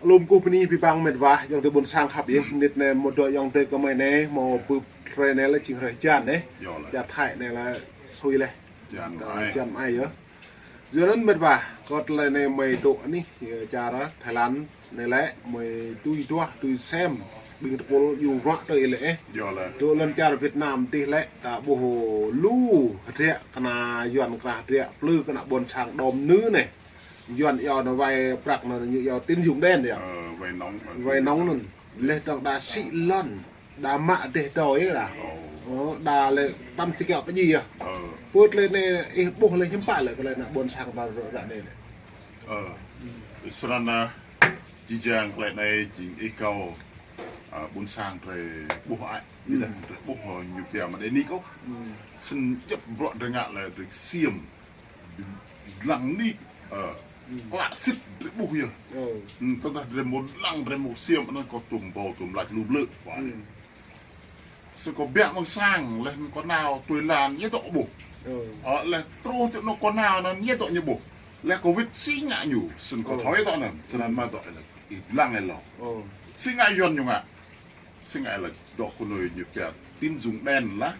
lùm cô pini bị băng mệt vả dòng từ bồn sang khắp đi nít này một đội dòng từ có mấy này màu bự rồi này là chỉ rồi chán đấy chặt hại này là xui này chăn ai nữa giờ nó mệt vả có lại này mày tụ ní cha đó Thái Lan này lẽ mày tôi xem bình thường dùng rõ tới lẽ tôi lần cha Việt Nam thì lẽ ta bồ lu rịa kana yuan cả rịa lư kana bồn sang đom nữ này yuan eo nó vay bạc nó như eo tín dụng đen đấy vay nóng luôn lên tầng đà xị lon đà mạ để đòi ấy là đà lên tâm xị kẹo cái gì à vượt lên này bồ lên hiếm phải lại cái này là bồn sang vào dạ đây này Srana chỉ giang lại này chỉ ý cầu bồn sang về bồ hại như là bồ nhiều tiền mà đến ní có xin chấp bọn đời ngạn là được xiêm lăng ní lạ xích để bù hiểu, tao ta để một lăng để một xiêm nó có tùm bò tùm lạch lùm lự quá, sẽ có bẹn bằng sang lên có nào tuổi làn như tọa bù, là trôi nó có nào nó như tọa như bù, là có vết xí ngã nhủ, xin có thói tọa nè, xin ăn ma tọa là lăng này lò, xí ngã yuan nhung ạ, xí ngã là tọa con người như kẹt tin dùng đèn lá,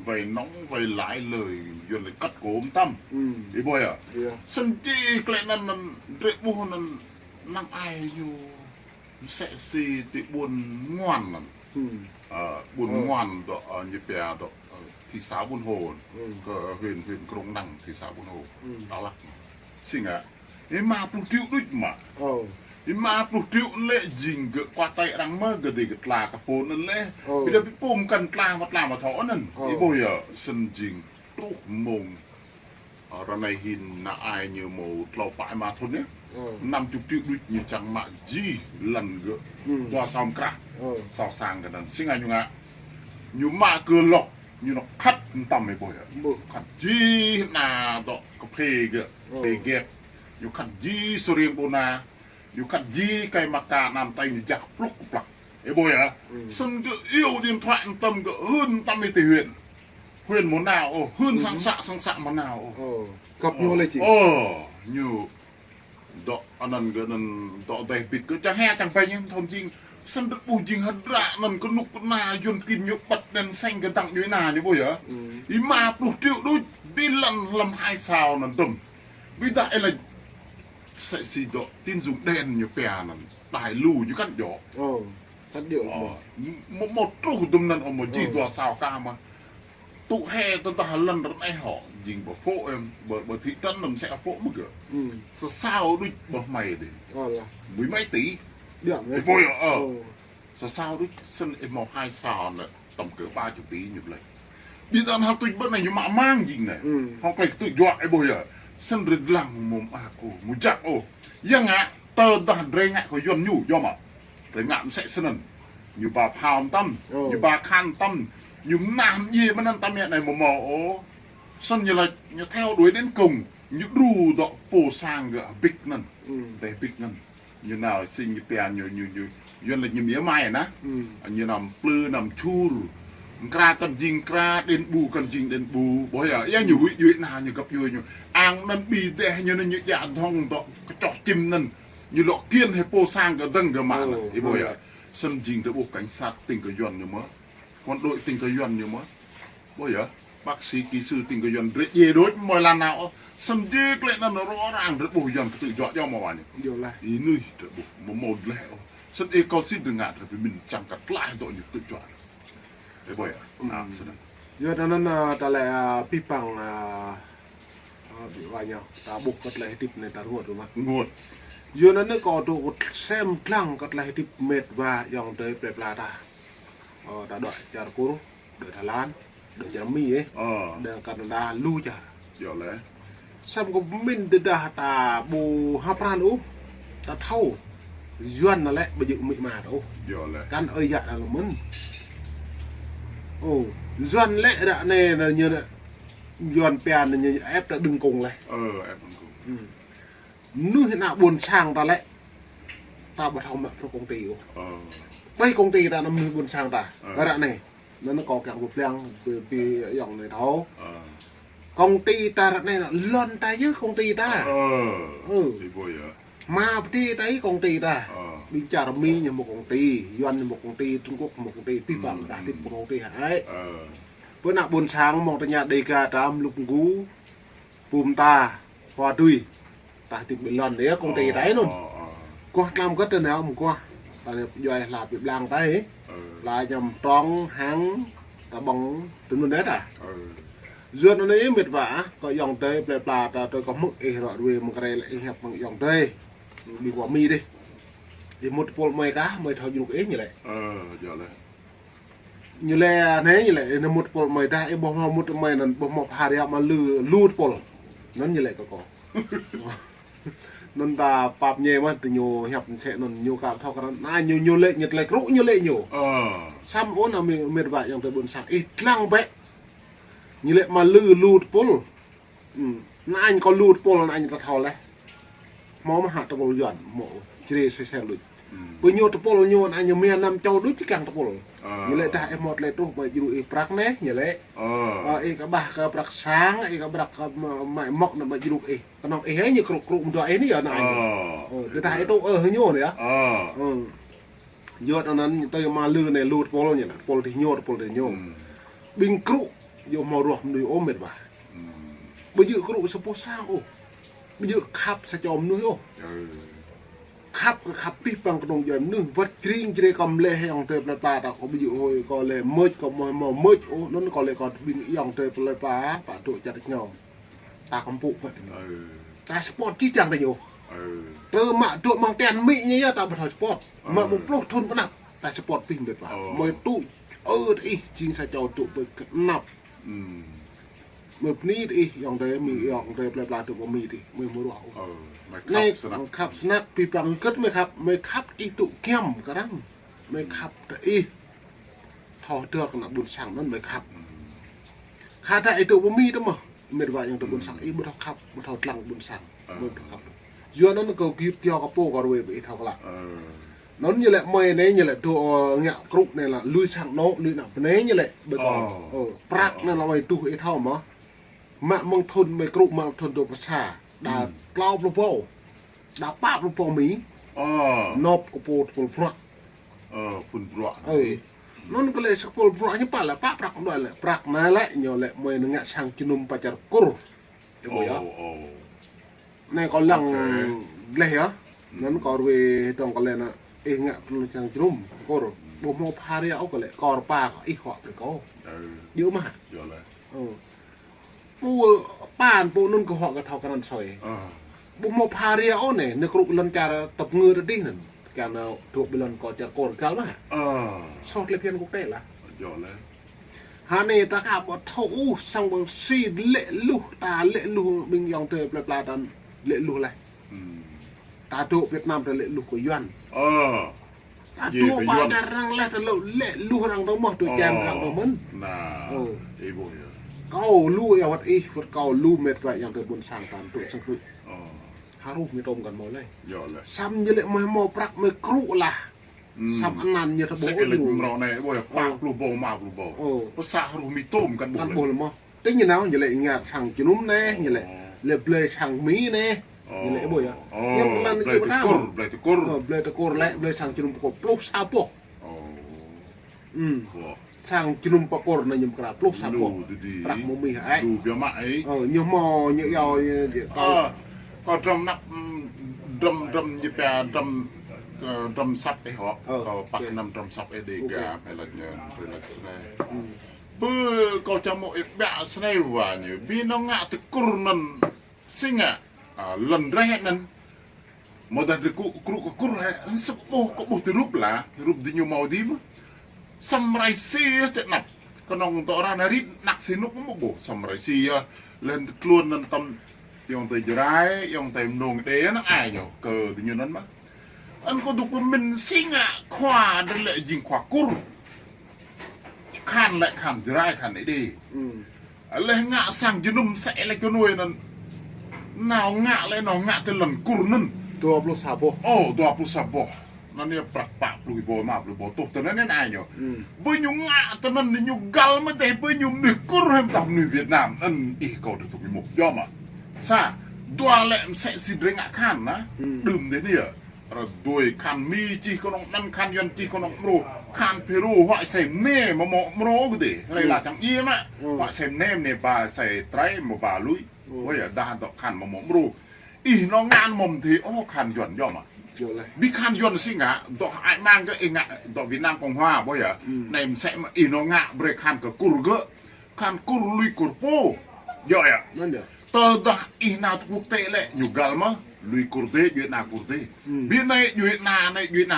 vậy nóng vậy lái lời yuan lại cắt cổ ôm tâm, đi bơi à, sân chi cái này nó rễ buồn nó năng aiอยู่sẽ xì thì buồn ngoan lắm, buồn ngoan đó như bè đó thị xã Buôn Hồ, huyện Krông Năng thị xã Buôn Hồ, đó là, xin ạ, em mà bút tiêu đứt mà. Ima puluh le jing ke kuatai orang mah gede ke tla kapon le. Bila pipum kan tla ma thọ nan. Ibu ya sen jing tuh mông. Ranai hin na ai như màu tlau pai ma thôn nhé. 50 triệu đứt như chẳng mà gì lần gỡ. Toa xong cả. Sao sang cáiนั้น ซึ่ง anh nhung ạ. Như mà cơ lọc như nó cắt tầm ấy bồi ạ. Cắt gì na đó có phê gỡ. Phê ghép. Như cắt gì sơ riêng bồ na.อยู่ขัดยี่ไก่มากานำไตจักปลุกปลักไอ้บอยอะซึ่งก็yêu điện thoại tâmก็hơn tâm đi từ huyện món nào hơn sang sạ món nào gặp nhauเลยchị nhiều đó anh cái anh đó đây bịt cứ chẳng he chẳng phải nhưng thông tin sân đất bùi jing hất rạ nần có nục na yun kinh nhục bật đèn xanh cái tặng như nào như bồi á ý mà puluh triệu đôi đi lần làm 2 sao nần tầm bây đại là sẽ xì độ tin dùng đèn như bè nần tài lù như cắt giỏ cắt điệu một trâu tùm nần ở một gì tòa sao ca mà tụ hè tân ta lần rất ai họ dình bỏ phố em bởi thị trấn nằm sẽ phố mất kìa sao đôi bỏ mày để mấy mấy tí cái bôi sao đôi sân em màu 2 sao nữa tầm cỡ 30 tí như vậy bây giờ học tụi bên này như mạ mang gì này học phải tự dọa cái bôi sân rực lăng mồm muốn chắcยังอ่ะเติร์ดเรงอ่ะเขาย้อนอยู่ย่อมอ่ะเรงอ่ะมันsẽ sân như bà phàm tâm như bà khan tâm như nam gì màนั่นtâm này mồm sân như là như theo đuổi đến cùng như đủ đó bổ sang gỡ big năn để big năn như nào sinh như bè nhưย้อนlà như mía mai nè như nằm plư nằm chur kra cần jing kra đến bù bởi à yang nhiều vị nào như gặp vui như ang nên bì tè như nên như dạng thong đó cái chọt chim nên như lọ kiên hay po sang cái dâng cái mạng này bởi à sân jing tới bộ cảnh sát tình cờ yuan như mới quân đội tình cờ yuan như mới bởi à bác sĩ kỹ sư tình cờ yuan rất dễ đối mọi lần nào sân jing lại là nó rõ ràng rất bù yuan tự chọn cho mà bạn điều là ý nuôi rất bù một lẽ sân ecosystem đừng ngại vì mình chẳng cắt lại rồi như tự chọn đấy bồi à, giờ đó nó ta lại pipang bị vài nhau ta buộc cất lại tip này ta ruột rồi mà nguồn giờ nó có tụ xem lăng cất lại tip mệt và dòng tới đẹp là ta ta đợi chờ cô đợi Thái Lan đợi chờ mi ấy đợi Canada lưu chờ giờ lấy xem có mình từ đã ta bù hấp ran ú ta thâu duyên là lẽ bây giờ mị mà đâu giờ lấy căn ơi dạ là mình duyên lẽ đã này là như là duyên bèn là như ép đã đừng cùng này ép đừng cùng nu thế nào buồn sang ta lẽ ta bật hồng cho công ty bây công ty ta nó mới buồn sang ta cái đoạn này nó có cả một lăng từ dòng này thấu công ty ta đoạn này là lon ta chứ công ty ta thì bây giờ mà đi đấy công ty ta bình chả là mi như một công ty doanh như một công ty Trung Quốc một công ty phi phạm đã tìm một công ty hải bữa nào buồn sáng mong ta nhà đầy cả trăm lục ngú bùm ta hoa tùy ta tìm bên lần đấy công ty đấy luôn qua làm cái tên nào mà qua ta được doanh là việc làm tay là nhầm tròn háng ta bằng tính luôn đấy à dưa nó đấy mệt vả có dòng tây ple pla ta tôi có mức ấy rồi về một cái này lại hẹp bằng dòng tây bị quả mi đi thì một bộ mày cá mày thao dùng ít như vậy giờ này như lẽ thế như vậy là một bộ mày ta em bỏ một mày là bỏ một hà đẹp mà lư bộ nó như vậy có nên ta bạp nhẹ mà từ nhiều hẹp sẽ nên nhiều cảm thao cái này nhiều lệ nhật lệ rũ nhiều lệ nhiều xăm ốn là mình mệt vả dòng tây buồn sáng ít lăng bé như lệ mà lụt pol na anh có lụt pol là anh ta thò lấy máu mà hạt tập pol dọn mổ chỉ để xe lụt bây nhiêu tập pol nhiêu anh nhiều miền Nam châu đứt chỉ càng tập pol như lệ ta em một lệ tu bởi dù ít prak nè như lệ ấy các bà các prak sáng ấy các prak mày mọc là bởi dù ấy cái nào ấy như cục cục đó ấy như ở này người ta ấy tu nhiêu nữa dọnนั้นtôi mà lư này lụt pol như là pol thì nhiêu bình crụ dù màu ruộng nuôi ôm mệt vả bây giờ có độ support sao ô bây giờ khắp sẽ chòm nuôi ô khắp pi bằng cái đồng tiền nuôi vật riêng chỉ để cầm lê hay dòng tệp là ta đã có bây giờ hồi có lê mới có màu mới ô nó có lê còn bình dòng tệp là phá và tụi chặt nhau ta cầm phụ vậy ta sport chỉ chẳng là nhiều từ mà tụi mang tiền mỹ như vậy ta bật hỏi sport mà một lúc thôn vẫn nặng ta sport pin mệt vả mới tụi đi chính sẽ cho tụi tôi nạp một ní đi dòng thế mình dòng thế là tụi mình đi mình mua đồ ngay khắp snack pi bằng cất mới khắp đi tụ kem cái đó mới khắp đi thò được là buồn sáng nó mới khắp khá tại tụi mình đó mà mệt vậy dòng tụi buồn sáng đi một thằng khắp một thằng lằng buồn sáng một thằng khắp dưới nó cầu kịp theo cái po còn về bị thằng lạ nó như lại mày này như lại tụi ngạ cục này là lui sang nó lui nào này như lại bây giờ prak này là mày tu ấy thao mà mong thôn mày cục mà thôn tụi xả đã lao pro đã bạ pro mỹ nộp của po prak phun prak nó có lẽ sắc pro như bà là bạ prak cũng đòi lại prak này lại nhiều lại mày nó ngạ sang chinum pacar kur này có lằng lẻ á nó có về trong cái này ấy ngạ nó chẳng chrum cô rồi bộ mò pha đi áo cái lệ cò pa có ít họ được có dữ mà bộ pan bộ nôn của họ cái thau cái nan soi bộ mò pha đi áo này nước rụng lần trà tập ngư đi nè cái nào thuộc bên lần có chả cồn cao mà sọt lên phiên quốc tế là hà này ta cả bộ thâu sang bộ si lệ lu mình dòng từ là ta lệ lu này ta tụ Việt Nam ta lệ lu của Doan ta tụ ba cái răng là ta lệ lu răng đó một tụi chém răng đó mến câu lu ở vật y vật câu lu mệt vậy yang từ buồn sang tàn tụi sang tụi haru mi tôm gần mồi này xăm như lệ mò prak mày crụ là xăm ăn năn như thằng bố lu mò này bồi prak lu bò mà lu bò có sa haru mi tôm gần bò là mò tính như nào như lệ nhà thằng chỉ núm nè như lệ lệ thằng mí nè như lệ bồi à nhưng lần này chưa bắt ble cor lệ ble sang chỉ núm có pluk sapo sang chỉ núm cor này nhầm cả pluk sapo prak mồm mi hại nhiều mò nhiều giò có trong nắp đâm như pe đâm sắt ấy họ có bắt nằm trong sắt ấy để cả hay là này bữa có cho mọi bạ này và nhiều bi nó ngã từ cồn sinh lần ra hết nên mà đặt từ cồn hay sắp có một từ rúp đi nhiều màu đi mà samurai si thế nạp còn ông tỏ ra này nặng xí nút một bộ samurai si lên luôn nên tâm dòng từ trái dòng từ nồng đế nó ai nhở cờ thì như nó mất anh có đục mình sinh khoa đây lại dình khoa cồn khăn lại khăn trái khăn ấy đi lại ngạ sang chứ nung sẽ lại cái nuôi nào ngạ lại nó ngạ cái lần cồn nưng tua plus sabo tua plus sabo nó nè bạc lùi bò tục từ nó đến ai nhở với nhung ngạ từ nó nhung gal mà để với nhung nửa cồn hay tao nửa Việt Nam anh ý có được tụi một do mà sa ตัวแหลมเสสิเรงะขันนะดื่มเดี๋ยวนี้เราโดยขันมีจีคนองนั่นขันยันจีคนองรู้ขันเพรูหัวใส่เน่มาหมอมโรก็ดีอะไรล่ะจังยี่มะหัวใส่เน่เนี่ยบาใส่ไตรมาบาลุยว่าอย่าด่าดอกขันมาหมอมรู้อีน้องงานมุมที่โอ้ขันย่อนย่อมอ่ะบิขันย่อนสิงะดอกไอ้มังก็เองอ่ะดอกวินามกงhoaว่าอย่าในมันใส่มาอีน้องงะเบรขันกับกุรเกะขันกุรลุยกุรโป้ย่อยอ่ะนั่นเดียวtờ ý nào quốc tế lệ nhiều gal mà lùi quốc tế Việt Nam quốc tế Việt này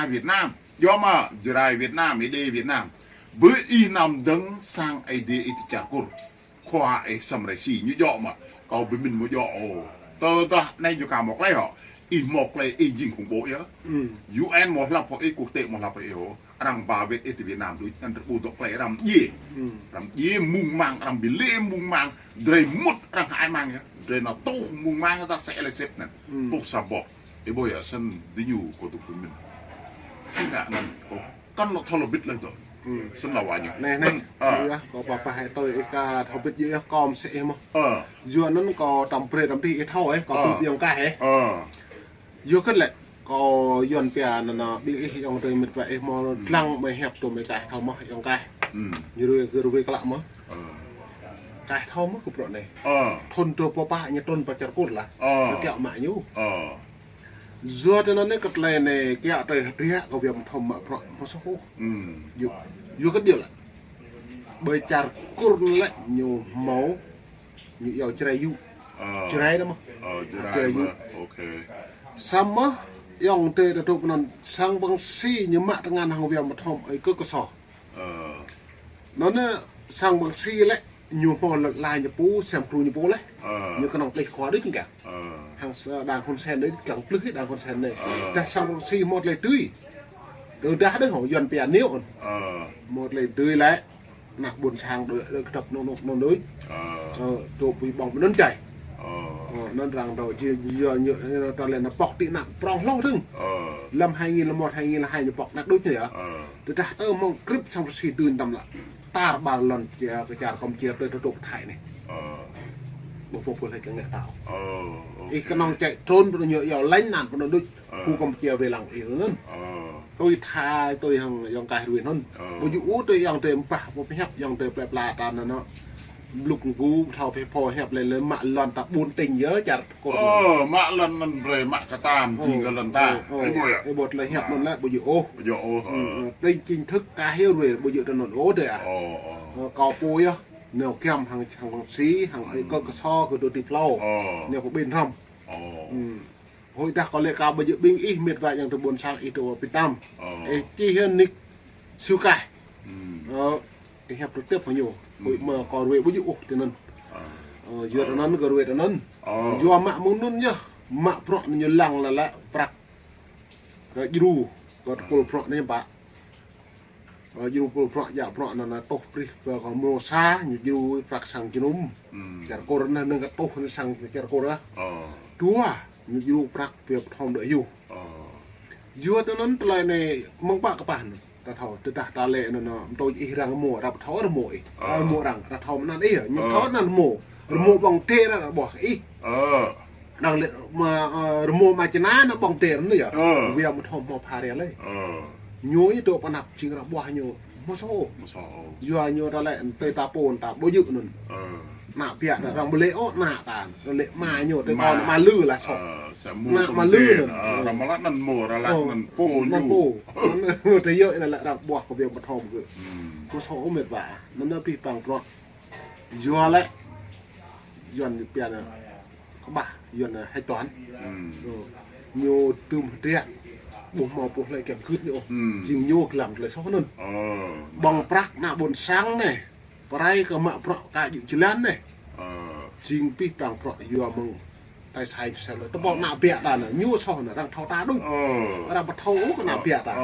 Việt Nam do mà Jrai Việt Nam ID Việt Nam với ý nam đứng sang ID ít chả quốc khoa ấy xâm lại xì như dọ mà cầu với mình một dọ tờ này cho cả một lấy họ ý một lấy ý dình khủng bố nhá UN một lập họ ý quốc tế một lập họ ý rằng bà Việt Nam đối anh bộ tộc lấy làm gì mung mang làm bị lệ mung mang rồi mút rằng hai mang nhá rồi nó tô mung mang ta sẽ lại xếp này bốc xà bọ cái bồi ở sân đi nhiều của tụi mình xin ạ nên có căn nó thôi là biết lên rồi sân là vậy nhỉ này có bà phải tôi cả thầu biết gì com sẽ em không dưa nó có tầm pre tầm thì thâu ấy có tụi tiền cái ấy dưa cái lệ có dọn bè nó bị dòng từ mệt vậy mà lăng mày hẹp tụi mày cái thâu mà dòng cái như rồi cái lạ mà cái thâu mà cục này thônตัวปะnhư thôn bạch cốt là nó kẹo mại nhú dưa cho nó cái này này kẹo tới thế có việc thòng mà nó số dưa cái điều là bởi chả cốt lại nhiều máu nhiều dầu chai yu chai đó mà chai yu xong á dòng tê là tụi nó sang bằng xi như mạ thằng ngàn hàng việc mà thòng ấy cứ có sò nó sang bằng xi lại nhiều món lại như bố xem cừu như bố đấy như cái nòng tây khó đấy kìa hàng đàn con sen đấy càng lưới đàn con sen này ta sang xi một lấy tươi từ đá đấy họ dần bè níu một lấy tươi lại nạc buồn sang được tập nông đối tụi bị bỏng nó chảy nó rằng đầu chia giờ nhựa ta lên nó bọc tị nặng prong lâu thưng năm 2001 2002 bọc nặng đối nhỉ từ ta tơ mong clip xong xì tươn đầm lại ta bà lần chia cái chả không chia tới tụt thải này bộ phục của thầy cái nghệ tạo ý cái nòng chạy trốn nó nhựa dầu lánh nản nó đôi khu không chia về lòng yếu hơn tôi thay tôi hàng dòng cài huyền hơn bộ dụ tôi dòng tề bả một cái hẹp dòng tề bẹp là tàn nó lục cú thao phê phò hẹp lên mạ lần ta buồn tình nhớ chặt mạ lần về mạ cả tam chỉ có lần ta cái bột là hẹp luôn lại bộ dụ đây chính thức cá heo rồi bộ dụ nó ố đấy à cò pui á nếu kem hàng xí hàng ấy có so của đồ tịch lâu nếu có bên không hồi ta có lẽ cao bộ dụ binh ít miệt vậyอย่างtừ buồn sang ít đồ Việt Nam chi hơn nick siêu cải cái hẹp trực tiếp phải nhiều mà còn ruồi bút dụ cho nên dưa nó có ruồi nó dưa mạ muốn nôn nhá mạ pro như lăng là lạ prak rồi dư còn cồn pro này bạn dư cồn pro dạ pro nó là tốt đi và còn mồ sa như dư prak sang cho núm chả cồn nó nâng cái tốt nó sang chả cồn đó chúa như dư prak việc thòng đợi dưa nó lại này mong bạc các bạn ta thầu từ đặt ta lệ nó tôi ý rằng mùa đập tháo là mùi mùa rằng ta thầu nó ý nhưng tháo là mùa bằng tê là bỏ ý rằng lệ mà mùa mà chân nó bằng tê nó vậy vì một thầu một phà đấy nhối tụi bạn học chỉ là bỏ nhiều một số giờ nhiều ta lệ tây ta pồn ta bố dự luôn nạ việt là rằng lễ ốt nạ tàn lễ mà nhiều tây con mà lư là sọ nạ mà lư nữa rằng mà lát nần mùa là lát nần pô nhu thấy vậy là lại đặc bọt của việc bật hòm rồi có số mệt vả nó bị bằng trọn do lại dần tiền là có bà dần là hay toán nhiều từ một tiền buộc màu buộc lại kèm khứt nữa chìm nhô làm lại số hơn bằng prak nạ buồn sáng này prai ke mak prok ka jalan ni jing pi pang prok yo mong tai sai sel to bok nak biak dan nyu so na rang thau ta du ra ba thau ko na biak ta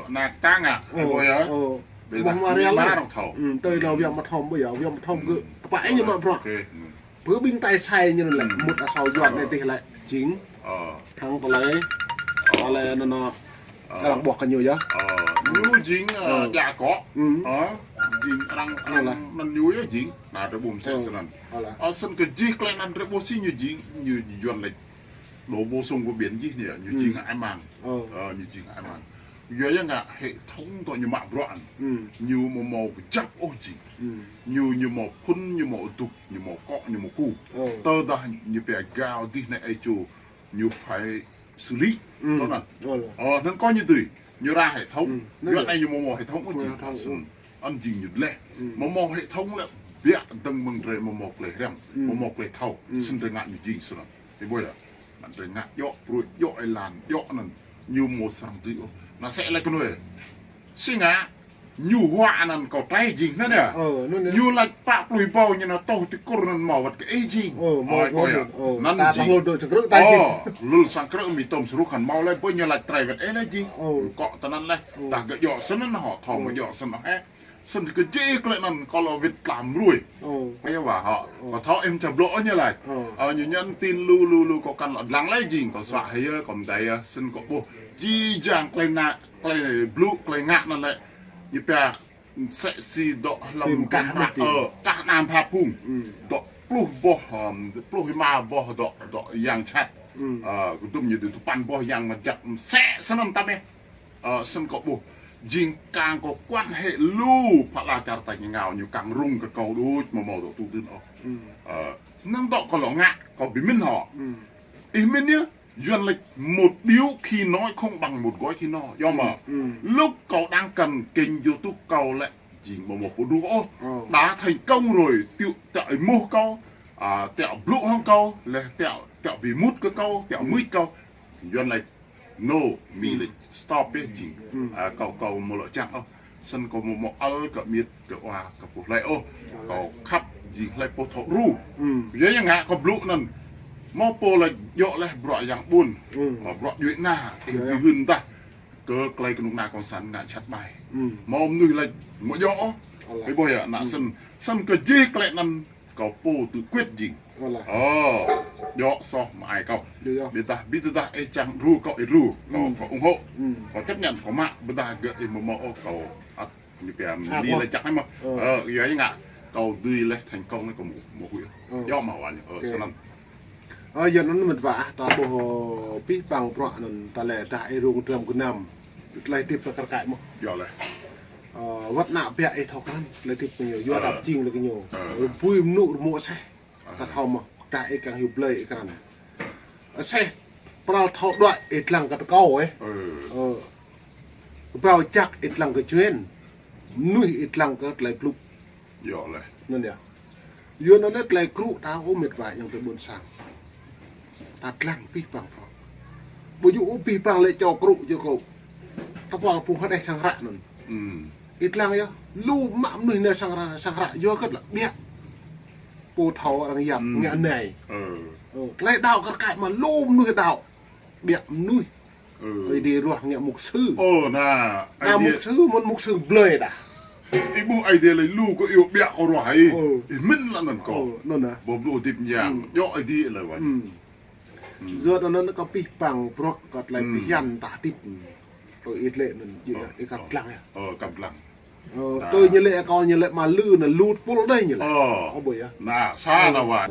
na tang à boy á bang ma real la tôi lo việc mà thom bây giờ việc mà thom cứ phải nhưng mà prok bữa binh tai sai như là một à sau giọt này thì lại chính thằng có lấy nó đang bọcกันอยู่เยอะ nhu chính dạ có ยิงรังมันอยู่ยังยิงน่าจะบุ่มเสสนันเอาสันก็ยิงใครนั้นเรียกว่าสิ่งยิงอยู่ยวนเลยโลโบทรงกับเบียนยิงเนี่ยอยู่ยิงไอ้มันอยู่ยิงไอ้มันอยู่ยังไงเหตุทงตัวอยู่หมากร้อนอยู่มอจับโอ้จริงอยู่มอพุ่นอยู่มอตุกอยู่มอเกาะอยู่มอกู้เตอร์ได้อยู่เปียกาวที่ในไอจูอยู่ไฟxử lý tốt nào nó có như từ như ra hệ thống như này như mò hệ thống có gì ăn gì như lệ mò hệ thống là biết từng mừng rồi mò lệ răng mò lệ thâu xin rồi ngạn như gì sao thì bây giờ bạn rồi ngạn dọ rồi dọ ai làn dọ này như một sang tự nó sẽ là cái nơi xin ngã nhiều hoa nè có trái gì nữa nè nhiều là bạc lùi bao như nó to thì con nó màu vật cái gì hỏi coi à năn gì lùi sang cái mì tôm súp hẳn mau lên bao nhiêu là trái vật ấy là gì cọ tao năn lên ta cái giỏ sân nó họ thòng mà giỏ sân nó hết sân cái chế cái này có là vịt làm ruồi bây giờ bảo họ có thọ em chập lỗ như này nhiều nhân tin lu có căn lợn lắng lấy gì có xóa hay còn đây sân có bộ chi chàng cái này blue cái ngạn nó lại như pe sẽ si độ lòng cả cả nam pha phung độ plu ma bo độ yang chat cũng như từ pan bo yang mà chặt sẽ sân âm tâm sân có bộ jing càng có quan hệ lưu phải là chặt tay ngào như càng rung cái cầu đuôi mà màu độ tu tin năm độ có lọ ngạ có bí minh họ ý minh nhá duyên lịch một điếu khi nói không bằng một gói khi no do mà lúc cậu đang cần kênh YouTube cậu lại chỉ một bộ đũa đã thành công rồi tiêu tẹo mua câu tẹo blue không câu là tẹo vì mút cái câu tẹo mít câu duyên lịch no mi lịch stop ấy chỉ cậu một loại trạng không sân có một cậu miệt cậu cậu bộ lại cậu khắp gì lại bộ thọ ru dướiอย่างngã có blue nè mò po là dọ lại bọอย่างbuồn bọ dưới na thì hưn ta cơ cây cái nụ na còn sẵn ngã chặt bài mò người là mò dọ cái bôi à nã sân cái gì cái nằm có po tự quyết gì dọ so mà ai cậu biết ta ai chẳng ru cậu ru cậu có ủng hộ có chấp nhận có mạng biết ta gợi mò cậu như cái đi lại chắc hay mà vậy ngã cậu đi lại thành công này có một huyện do mà hoàn sân giờ nó mình vả ta bộ pi bằng bọ nè ta lẻ tại ruộng trầm của nằm lại tiếp là cắt cãi mà giờ này vắt nạo bẹ ấy thọc lắm lại tiếp nhiều vừa đạp chinh là cái nhiều vui nụ mua xe ta thò mà cãi càng hiệp lợi càng này xe bao thọ đoạn ít lần cái câu ấy bao chắc ít lần cái chuyên nuôi ít lần cái lại pluk giờ này nên đấy giờ nó lấy lại cũ ta ôm mệt vải trong cái buồn sang ta lăng pi bằng phò bố dụ pi bằng lại cho cựu cho cậu ta bảo phùng hết đây sang rạ nè ít lăng nhá lu mạm người này sang rạ vô cất là biết bố thầu đang dập nghe này lại đào cắt cãi mà lu nuôi đào đẹp nuôi rồi đi ruột nghe mục sư nà mục sư blơi đã ý bố ai đi lấy lu có yêu bẹ có rồi ý minh là nần có bố lu tìm nhàng do ai đi là vậy giờ đó nó có pi bằng bro có lại pi dằn tả tít rồi ít lệ mình gì là cái cặp lăng cặp lăng tôi như lệ coi như lệ mà lư là lút bố đây như là bưởi à xa là vậy